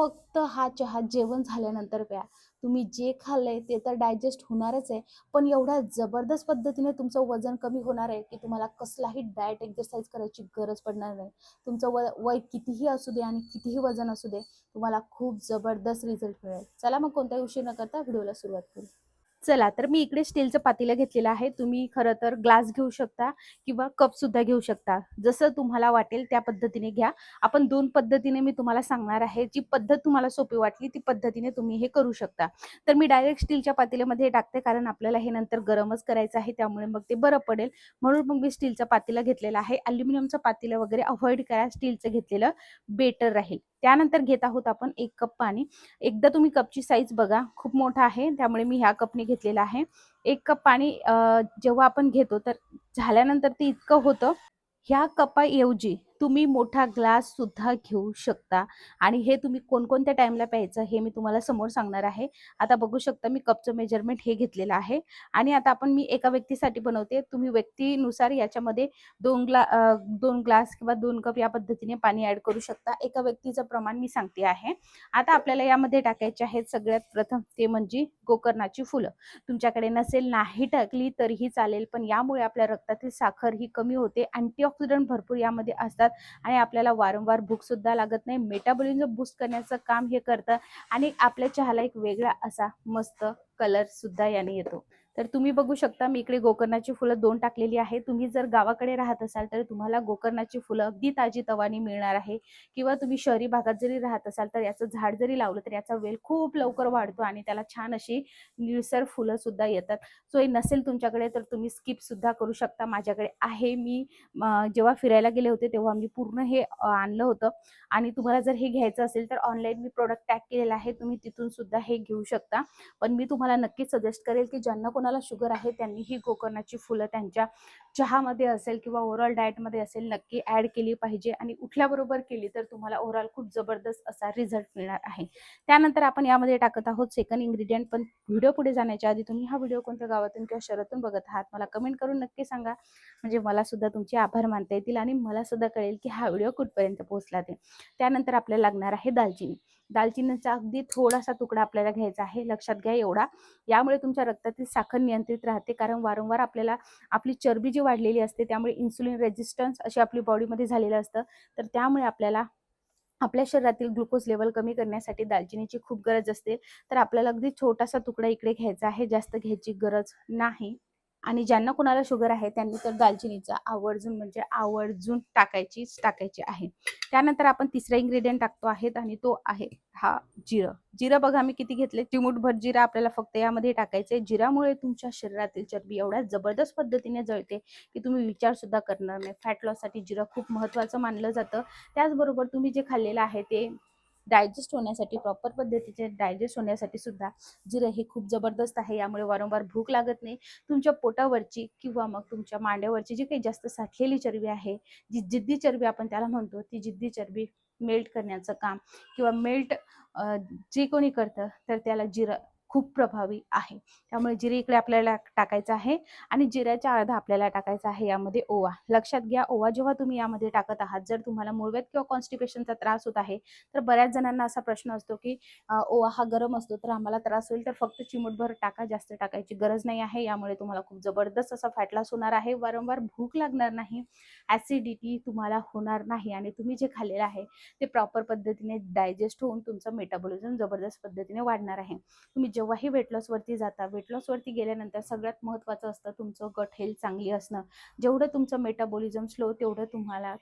फक्त हा चहा जेवण झाल्यानंतर प्या. तुम्ही जे खाल्लंय ते तर डायजेस्ट होणारच आहे, पण एवढ्या जबरदस्त पद्धतीने तुमचं वजन कमी होणार आहे, की तुम्हाला कसलाही डाएट एक्सरसाइज करायची गरज पडणार नाही. तुमचं वय कितीही असू दे आणि कितीही वजन असू दे, तुम्हाला खूप जबरदस्त रिझल्ट मिळेल. चला मग कोणताही उशीर न करता व्हिडिओला सुरुवात करू. चला तर मी इकडे स्टीलचं पातेलं घेतलेलं आहे. तुम्ही खरं तर ग्लास घेऊ शकता किंवा कप सुद्धा घेऊ शकता. जसं तुम्हाला वाटेल त्या पद्धतीने घ्या. आपण 2 पद्धतीने मी तुम्हाला सांगणार आहे. जी पद्धत तुम्हाला सोपी वाटली ती पद्धतीने तुम्ही हे करू शकता. तर मी डायरेक्ट स्टीलच्या पातेल्यामध्ये हे टाकते, कारण आपल्याला हे नंतर गरमच करायचं आहे, त्यामुळे मग ते बरं पडेल. म्हणून मग मी स्टीलचं पातेलं घेतलेलं आहे. अॅल्युमिनियमचं पातेलं वगैरे अव्हॉइड करा. स्टीलचं घेतलेलं बेटर राहील. त्यानंतर घेत आहोत आपण 1 कप पाणी. एकदा तुम्ही कपची साईज बघा, खूप मोठा आहे, त्यामुळे मी ह्या कपने घेतलेला आहे. 1 कप पाणी जेव्हा आपण घेतो तर झाल्यानंतर ते इतकं होतं. ह्या कपाऐवजी तुम्ही मोठा ग्लास सुद्धा घेऊ शकता आणि हे तुम्ही कोणकोणत्या टाइमला प्यायचं हे मी तुम्हाला समोर सांगणार आहे. आता बघू शकता मी कपचं मेजरमेंट हे घेतलेलं आहे आणि आता मी एका व्यक्तीसाठी बनवते. तुम्ही व्यक्तीनुसार याच्यामध्ये 2 ग्लास किंवा 2 कप या पद्धतीने पाणी ॲड करू शकता. एका व्यक्तीचं प्रमाण मी सांगते आहे. आता आपल्याला यामध्ये टाकायचे आहेत सगळ्यात प्रथम ते म्हणजे गोकर्णाची फुलं. तुमच्याकडे नसेल, नाही टाकली तरीही चालेल, पण यामुळे आपल्या रक्तातील साखर ही कमी होते. अँटीऑक्सिडंट भरपूर यामध्ये असतात आणि आपल्याला वारंवार भूक सुद्धा लागत नाही. मेटाबॉलिझम बूस्ट करण्याचं काम हे करतं आणि आपल्या चहाला एक वेगळा असा मस्त कलर सुद्धा याने येतो. तर तुम्ही बघू शकता मी इकडे गोकर्णाची फुलं 2 टाकलेली आहे. तुम्ही जर गावाकडे राहत असाल तर तुम्हाला गोकर्णाची फुलं अगदी ताजी तवानी मिळणार आहे किंवा तुम्ही शहरी भागात जरी राहत असाल तर याचं झाड जरी लावलं तर याचा वेल खूप लवकर वाढतो आणि त्याला छान अशी निळसर फुलं सुद्धा येतात. सो हे नसेल तुमच्याकडे तर तुम्ही स्किप सुद्धा करू शकता. माझ्याकडे आहे. मी जेव्हा फिरायला गेले होते तेव्हा मी पूर्ण हे आणलं होतं आणि तुम्हाला जर हे घ्यायचं असेल तर ऑनलाईन मी प्रोडक्ट टॅग केलेला आहे. तुम्ही तिथून सुद्धा हे घेऊ शकता. पण मी तुम्हाला नक्कीच सजेस्ट करेल की ज्यांना कोणाला शुगर आहे त्यांनी ही गोकर्णाची फुलं त्यांच्या चहामध्ये असेल किंवा ओव्हरऑल डाएटमध्ये असेल नक्की ॲड केली पाहिजे आणि उठल्याबरोबर केली तर तुम्हाला ओव्हरऑल खूप जबरदस्त असा रिझल्ट मिळणार आहे. त्यानंतर आपण यामध्ये टाकत आहोत सेकंड इन्ग्रेडियंट. पण व्हिडिओ पुढे जाण्याच्या आधी तुम्ही हा व्हिडिओ कोणत्या गावातून किंवा शहरातून बघत आहात मला कमेंट करून नक्की सांगा. म्हणजे मला सुद्धा तुमचे आभार मानता येतील आणि मला सुद्धा कळेल की हा व्हिडिओ कुठपर्यंत पोहोचला ते. त्यानंतर आपल्याला लागणार आहे दालचिनी. दालचिनीचा अगदी थोडासा तुकडा आपल्याला घ्यायचा आहे. लक्षात घ्या एवढा. यामुळे तुमच्या रक्तातील साखर नियंत्रित राहते, कारण वारंवार आपल्याला आपली चरबी जी वाढलेली असते त्यामुळे इन्सुलिन रेजिस्टन्स अशी आपली बॉडीमध्ये झालेलं असतं. तर त्यामुळे आपल्याला आपल्या शरीरातील ग्लुकोज लेवल कमी करण्यासाठी दालचिनीची खूप गरज असते. तर आपल्याला अगदी छोटासा तुकडा इकडे घ्यायचा आहे, जास्त घ्यायची गरज नाही. आणि ज्यांना कोणाला शुगर आहे त्यांनी तर दालचिनीचा आवर्जून म्हणजे आवर्जून टाकायची आहे. त्यानंतर आपण तिसरा इन्ग्रेडियंट टाकतो आहेत आणि तो आहे हा जिरं. जिरं बघा मी किती घेतले, चिमूटभर जिरं आपल्याला फक्त यामध्ये टाकायचे. जिरामुळे तुमच्या शरीरातील चरबी एवढ्या जबरदस्त पद्धतीने जळते की तुम्ही विचार सुद्धा करणार नाही. फॅट लॉससाठी जिरं खूप महत्त्वाचं मानलं जातं. त्याचबरोबर तुम्ही जे खाल्लेलं आहे ते डायजेस्ट होण्यासाठी, प्रॉपर पद्धतीचे डायजेस्ट होण्यासाठी सुद्धा जिरं हे खूप जबरदस्त आहे. यामुळे वारंवार भूक लागत नाही. तुमच्या पोटावरची किंवा मग तुमच्या मांड्यावरची जी काही जास्त साठलेली चरबी आहे, जी जिद्दी चरबी आपण त्याला म्हणतो, ती जिद्दी चरबी मेल्ट करण्याचं काम किंवा मेल्ट जे कोणी करतं तर त्याला जिरं खूप प्रभावी आहे. त्यामुळे जिरे इकडे आपल्याला टाकायचं आहे आणि जिऱ्याच्या अर्धा आपल्याला टाकायचा आहे यामध्ये ओवा. लक्षात घ्या, ओवा जेव्हा तुम्ही यामध्ये टाकत आहात, जर तुम्हाला मूळव्याध किंवा कॉन्स्टिपेशनचा त्रास होत आहे तर बऱ्याच जणांना असा प्रश्न असतो की ओवा हा गरम असतो तर आम्हाला त्रास होईल. तर फक्त चिमूटभर टाका, जास्त टाकायची गरज नाही आहे. यामुळे तुम्हाला खूप जबरदस्त असा फॅट लॉस होणार आहे. वारंवार भूक लागणार नाही, ॲसिडिटी तुम्हाला होणार नाही आणि तुम्ही जे खाल्लेलं आहे ते प्रॉपर पद्धतीने डायजेस्ट होऊन तुमचं मेटाबॉलिझम जबरदस्त पद्धतीने वाढणार आहे. तुम्ही जेव्हाही वेट लॉसवरती जाता, वेट लॉसवरती गेल्यानंतर सगळ्यात महत्त्वाचं असतं तुमचं गट हेल्थ चांगली असणं. जेवढं तुमचं मेटाबॉलिझम स्लो तेवढं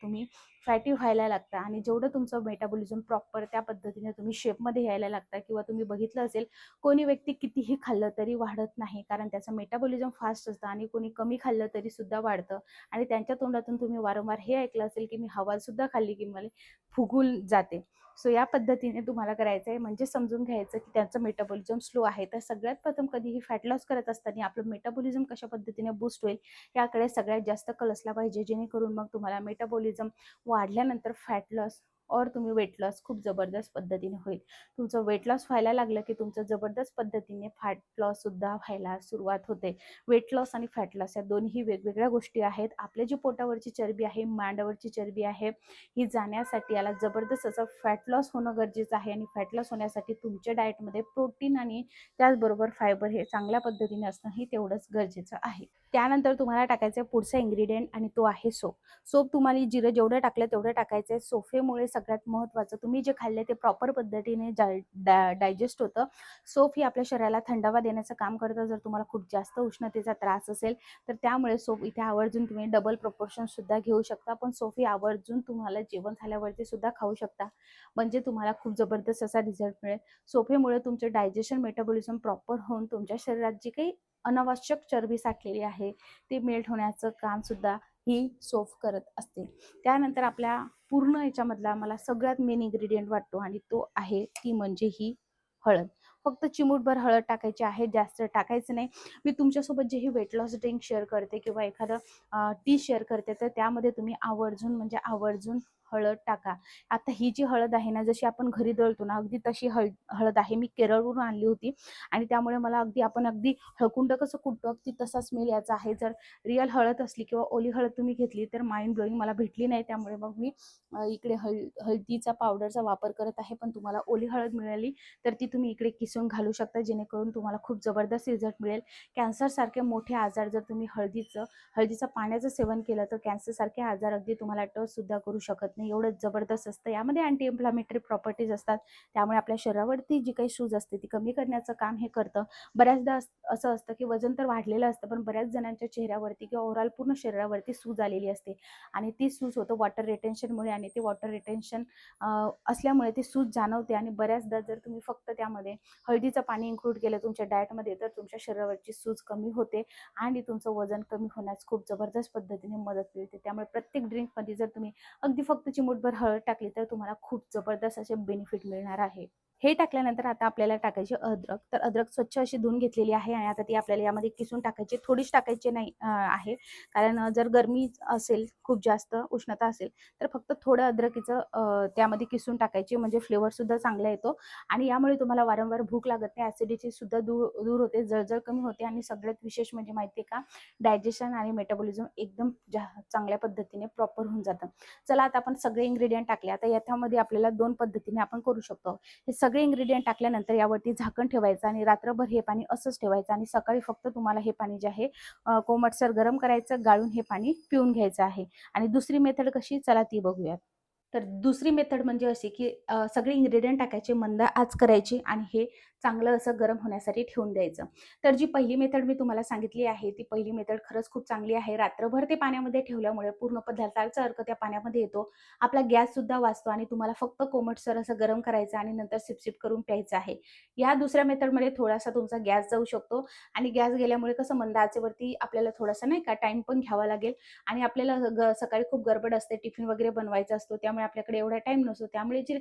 तुम्ही फॅटी व्हायला लागता आणि जेवढं तुमचं मेटाबॉलिझम प्रॉपर त्या पद्धतीने तुम्ही शेपमध्ये यायला लागता. किंवा तुम्ही बघितलं असेल कोणी व्यक्ती कितीही खाल्लं तरी वाढत नाही, कारण त्याचं मेटाबॉलिझम फास्ट असतं आणि कोणी कमी खाल्लं तरी सुद्धा वाढतं. आणि त्यांच्या तोंडातून तुम्ही वारंवार हे ऐकलं असेल की मी हवा सुद्धा खाल्ली की मला फुगून जाते. सो या पद्धतीने तुम्हाला करायचं आहे, म्हणजे समजून घ्यायचं की त्यांचं मेटाबॉलिझम स्लो आहे. तर सगळ्यात प्रथम कधीही फॅट लॉस करत असताना आपलं मेटाबॉलिझम कशा पद्धतीने बूस्ट होईल याकडे सगळ्यात जास्त कल असला पाहिजे, जेणेकरून मग तुम्हाला मेटाबॉलिझम वाढल्यानंतर फॅट लॉस और तुम्ही वेट लॉस खूप जबरदस्त पद्धतीने होईल. तुमचं वेट लॉस व्हायला लागलं की तुमचं जबरदस्त पद्धतीने फॅट लॉस सुद्धा व्हायला सुरुवात होते. वेट लॉस आणि फॅट लॉस या दोन्ही वेगवेगळ्या गोष्टी आहेत. आपल्या जी पोटावरची चरबी आहे, मांडावरची चरबी आहे, ही जाण्यासाठी याला जबरदस्त असं फॅट लॉस होणं गरजेचं आहे आणि फॅट लॉस होण्यासाठी तुमच्या डाएटमध्ये प्रोटीन आणि त्याचबरोबर फायबर हे चांगल्या पद्धतीने असणं ही तेवढंच गरजेचं आहे. त्यानंतर तुम्हाला टाकायचं आहे पुढचा इन्ग्रेडियंट आणि तो आहे सोप. सोप तुम्हाला जिरं जेवढं टाकलं तेवढं टाकायचं आहे. सोफेमुळे सगळ्यात महत्त्वाचं तुम्ही जे खाल्ले ते प्रॉपर पद्धतीने डायजेस्ट होतं. सोप ही आपल्या शरीराला थंडावा देण्याचं काम करतं. जर तुम्हाला खूप जास्त उष्णतेचा त्रास असेल तर त्यामुळे सोप इथे आवर्जून तुम्ही डबल प्रपोर्शन सुद्धा घेऊ शकता. पण सोप ही आवर्जून तुम्हाला जेवण झाल्यावरती सुद्धा खाऊ शकता, म्हणजे तुम्हाला खूप जबरदस्त असा रिझल्ट मिळेल. सोपेमुळे तुमचे डायजेशन मेटाबॉलिझम प्रॉपर होऊन तुमच्या शरीरात जी काही अनावश्यक चरबी साठलेली आहे ते मेल्ट होण्याचं काम सुद्धा ही सोफ करत असते. त्यानंतर आपल्या पूर्ण याच्यामधला मला सगळ्यात मेन इन्ग्रेडियंट वाटतो आणि तो आहे ती म्हणजे ही हळद. फक्त चिमूटभर हळद टाकायची आहे, जास्त टाकायचं नाही. मी तुमच्यासोबत जे ही वेट लॉस ड्रिंक शेअर करते किंवा एखादं टी शेअर करते तर त्यामध्ये तुम्ही आवर्जून म्हणजे आवर्जून हळद टाका. आता ही जी हळद आहे ना, जशी आपण घरी दळतो ना अगदी तशी हळद आहे. मी केरळवरून आणली होती आणि त्यामुळे मला आपण अगदी हळकुंड कसं कुटतो अगदी तसा स्मेल याचा आहे. जर रिअल हळद असली किंवा ओली हळद तुम्ही घेतली तर माइंड ब्लोईंग मला भेटली नाही. त्यामुळे मग मी इकडे हळदीचा पावडरचा वापर करत आहे. पण तुम्हाला ओली हळद मिळाली तर ती तुम्ही इकडे किसून घालू शकता, जेणेकरून तुम्हाला खूप जबरदस्त रिझल्ट मिळेल. कॅन्सरसारखे मोठे आजार जर तुम्ही हळदीचं पाण्याचं सेवन केलं तर कॅन्सरसारखे आजार अगदी तुम्हाला टच सुद्धा करू शकत नाही, एवढं जबरदस्त असतं. यामध्ये अँटी इन्फ्लामेटरी प्रॉपर्टीज असतात, त्यामुळे आपल्या शरीरावरती जी काही सूज असते ती कमी करण्याचं काम हे करतं. बऱ्याचदा असं असतं की वजन तर वाढलेलं असतं पण बऱ्याच जणांच्या चेहऱ्यावरती किंवा ओव्हरऑल पूर्ण शरीरावरती सूज आलेली असते आणि ती सूज होतं वॉटर रिटेन्शनमुळे आणि ते वॉटर रिटेन्शन असल्यामुळे ती सूज जाणवते. आणि बऱ्याचदा जर तुम्ही फक्त त्यामध्ये हळदीचं पाणी इन्क्लूड केलं तुमच्या डाएटमध्ये तर तुमच्या शरीरावरची सूज कमी होते आणि तुमचं वजन कमी होण्यास खूप जबरदस्त पद्धतीने मदत मिळते. त्यामुळे प्रत्येक ड्रिंकमध्ये जर तुम्ही अगदी फक्त चिमूटभर हळद टाकली तर तुम्हाला खूप जबरदस्त असे बेनिफिट मिळणार आहे. हे टाकल्यानंतर आता आपल्याला टाकायची अद्रक. तर अद्रक स्वच्छ अशी धुवून घेतलेली आहे आणि आता ती आपल्याला यामध्ये किसून टाकायची. थोडीच टाकायची नाही आहे, कारण जर गरमी असेल, खूप जास्त उष्णता असेल तर फक्त थोडं अद्रकीचं त्यामध्ये किसून टाकायची, म्हणजे फ्लेवर सुद्धा चांगला येतो आणि यामुळे तुम्हाला वारंवार भूक लागत नाही, ॲसिडिटी सुद्धा दूर होते, जळजळ कमी होते आणि सगळ्यात विशेष म्हणजे माहिती आहे का, डायजेशन आणि मेटाबॉलिझम एकदम चांगल्या पद्धतीने प्रॉपर होऊन जातं. चला आता आपण सगळे इन्ग्रेडियंट टाकले. आता याच्यामध्ये आपल्याला 2 पद्धतीने आपण करू शकतो. हे सगळे इन्ग्रेडियंट टाकल्यानंतर यावरती झाकण ठेवायचं आणि रात्रभर हे पाणी असंच ठेवायचं आणि सकाळी फक्त तुम्हाला हे पाणी जे आहे कोमटसर गरम करायचं, गाळून हे पाणी पिऊन घ्यायचं आहे. आणि दुसरी मेथड कशी, चला ती बघूयात. तर दुसरी मेथड म्हणजे अशी की सगळे इन्ग्रेडियंट टाकायचे, मंद आच करायची आणि हे चांगलं असं गरम होण्यासाठी ठेवून द्यायचं. तर जी पहिली मेथड मी तुम्हाला सांगितली आहे ती पहिली मेथड खरंच खूप चांगली आहे. रात्रभर ते पाण्यामध्ये ठेवल्यामुळे पूर्ण पदार्थाचा अर्क त्या पाण्यामध्ये येतो, आपला गॅस सुद्धा वाचतो आणि तुम्हाला फक्त कोमटसर असं गरम करायचं आणि नंतर सिप करून प्यायचं आहे. या दुसऱ्या मेथडमध्ये थोडासा तुमचा गॅस जाऊ शकतो आणि गॅस गेल्यामुळे कसं मंद आचेवरती आपल्याला थोडासा नाही का टाइम पण घ्यावा लागेल आणि आपल्याला सकाळी खूप गडबड असते, टिफिन वगैरे बनवायचा असतो, त्यामुळे आपल्याकडे एवढा टाइम नसतो. त्यामुळे जी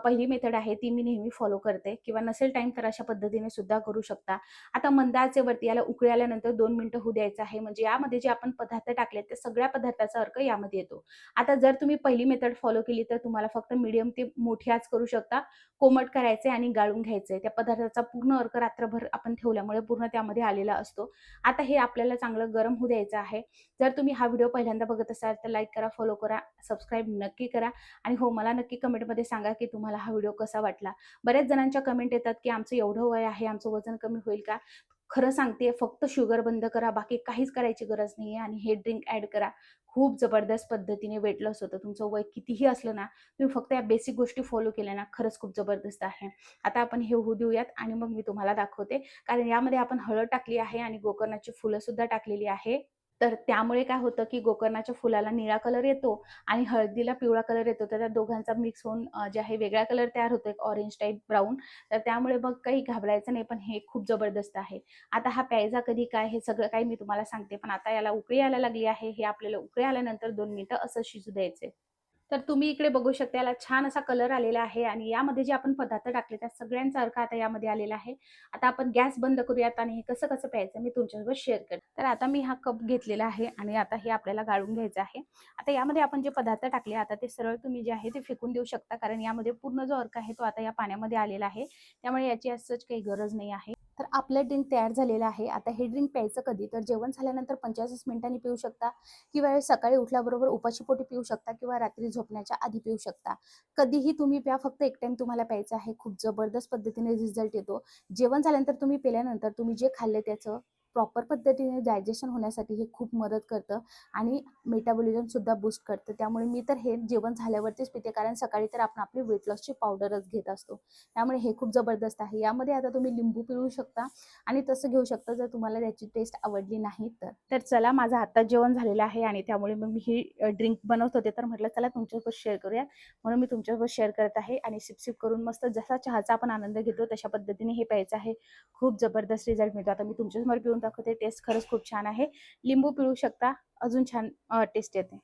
पहिली मेथड आहे ती मी नेहमी फॉलो करते, किंवा नसेल टाइम तर अशा पद्धतीने सुद्धा करू शकता. आता मंद आचेवरती याला उकळी आल्यानंतर 2 मिनिटं होऊ द्यायचं आहे, म्हणजे यामध्ये जे आपण पदार्थ टाकले ते सगळ्या पदार्थाचा अर्क यामध्ये येतो. आता जर तुम्ही पहिली मेथड फॉलो केली तर तुम्हाला फक्त मीडियम ते मोठी आच करू शकता, कोमट करायचे आणि गाळून घ्यायचे. त्या पदार्थाचा पूर्ण अर्क रात्रभर आपण ठेवल्यामुळे पूर्ण त्यामध्ये आलेला असतो. आता हे आपल्याला चांगलं गरम होऊ द्यायचं आहे. जर तुम्ही हा व्हिडिओ पहिल्यांदा बघत असाल तर लाईक करा, फॉलो करा, सबस्क्राईब नक्की करा आणि हो, मला नक्की कमेंटमध्ये सांगा की तुम्हाला हा व्हिडिओ कसा वाटला. बऱ्याच जणांच्या कमेंट येतात की आमचं एवढं वय आहे, आमचं वजन कमी होईल का? खरं सांगते, फक्त शुगर बंद करा, बाकी काहीच करायची गरज नाहीये आणि हे ड्रिंक ॲड करा. खूप जबरदस्त पद्धतीने वेट लॉस होतं. तुमचं वय कितीही असलं ना, तुम्ही फक्त या बेसिक गोष्टी फॉलो केल्या ना, खरंच खूप जबरदस्त आहे. आता आपण हे होऊ देऊयात आणि मग मी तुम्हाला दाखवते, कारण यामध्ये आपण हळद टाकली आहे आणि गोकर्णाची फुलं सुद्धा टाकलेली आहे. तर त्यामुळे काय होतं की गोकर्णाच्या फुलाला निळा कलर येतो आणि हळदीला पिवळा कलर येतो. तर त्या दोघांचा मिक्स होऊन जे आहे वेगळा कलर तयार होतो, एक ऑरेंज टाइप ब्राऊन. तर त्यामुळे मग काही घाबरायचं नाही, पण हे खूप जबरदस्त आहे. आता हा प्यायचा कधी काय हे सगळं काही मी तुम्हाला सांगते, पण आता याला उकळी यायला लागली आहे. हे आपल्याला उकळी आल्यानंतर 2 मिनिटं असं शिजू द्यायचे. तर तुम्ही इकडे बघू शकता, याला छान असा कलर आलेला आहे आणि यामध्ये जे आपण पदार्थ टाकले त्या सगळ्यांचा अर्क आता यामध्ये आलेला आहे. आता आपण गॅस बंद करूयात आणि हे कसं-कसं प्यायचं मी तुमच्यासोबत शेअर करते. तर आता मी हा कप घेतलेला आहे आणि आता हे आपल्याला गाळून घ्यायचं आहे. आता यामध्ये आपण जे पदार्थ टाकले आता ते सरळ तुम्ही जे आहे ते फेकून देऊ शकता, कारण यामध्ये पूर्ण जो अर्क आहे तो आता या पाण्यामध्ये आलेला आहे. त्यामुळे याची as such काही गरज नाही आहे. तर आपलं ड्रिंक तयार झालेलं आहे. आता हे ड्रिंक प्यायचं कधी? तर जेवण झाल्यानंतर 45 मिनिटांनी पिऊ शकता किंवा सकाळी उठल्याबरोबर उपाशीपोटी पिऊ शकता किंवा रात्री झोपण्याच्या आधी पिऊ शकता. कधीही तुम्ही प्या, फक्त एक टाईम तुम्हाला प्यायचं आहे. खूप जबरदस्त पद्धतीने रिझल्ट येतो. जेवण झाल्यानंतर तुम्ही पिल्यानंतर तुम्ही जे खाल्ले त्याचं प्रॉपर पद्धतीने डायजेशन होण्यासाठी हे खूप मदत करतं आणि मेटाबॉलिझमसुद्धा बूस्ट करतं. त्यामुळे मी तर हे जेवण झाल्यावरतीच पिते, कारण सकाळी तर आपण आपली वेट लॉसची पावडरच घेत असतो. त्यामुळे हे खूप जबरदस्त आहे. यामध्ये आता तुम्ही लिंबू पिळू शकता आणि तसं घेऊ शकता जर तुम्हाला त्याची टेस्ट आवडली नाही तर. तर चला, माझं आत्ताच जेवण झालेलं आहे आणि त्यामुळे मग मी ही ड्रिंक बनवत होते, तर म्हटलं चला तुमच्यासोबत शेअर करूया. म्हणून मी तुमच्यासोबत शेअर करत आहे आणि सिप करून मस्त जसा चहाचा आपण आनंद घेतो तशा पद्धतीने हे प्यायचं आहे. खूप जबरदस्त रिझल्ट मिळतो. आता मी तुमच्यासमोर पिऊन दाखवते. टेस्ट खरंच खूप छान आहे. लिंबू पिळू शकता, अजून छान टेस्ट येते.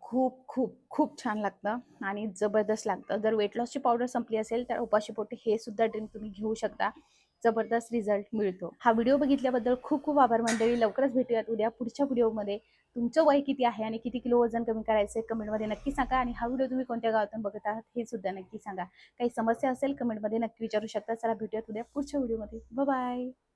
खूप, खूप, खूप छान लागतं आणि जबरदस्त लागतं. जर वेट लॉसची पावडर संपली असेल, तर उपाशीपोटी हे सुद्धा ड्रिंक तुम्ही घेऊ शकता. जबरदस्त रिझल्ट मिळतो. हा व्हिडिओ बघितल्याबद्दल खूप खूप आभार मंडळी. लवकरच भेटूयात उद्या पुढच्या व्हिडिओमध्ये. तुमचं वय किती आहे आणि किती किलो वजन कमी करायचं आहे कमेंटमध्ये नक्की सांगा आणि हा व्हिडिओ तुम्ही कोणत्या गावातून बघत आहात हे सुद्धा नक्की सांगा. काही समस्या असेल कमेंटमध्ये नक्की विचारू शकता. चला भेटूयात उद्या पुढच्या व्हिडिओमध्ये. बाय.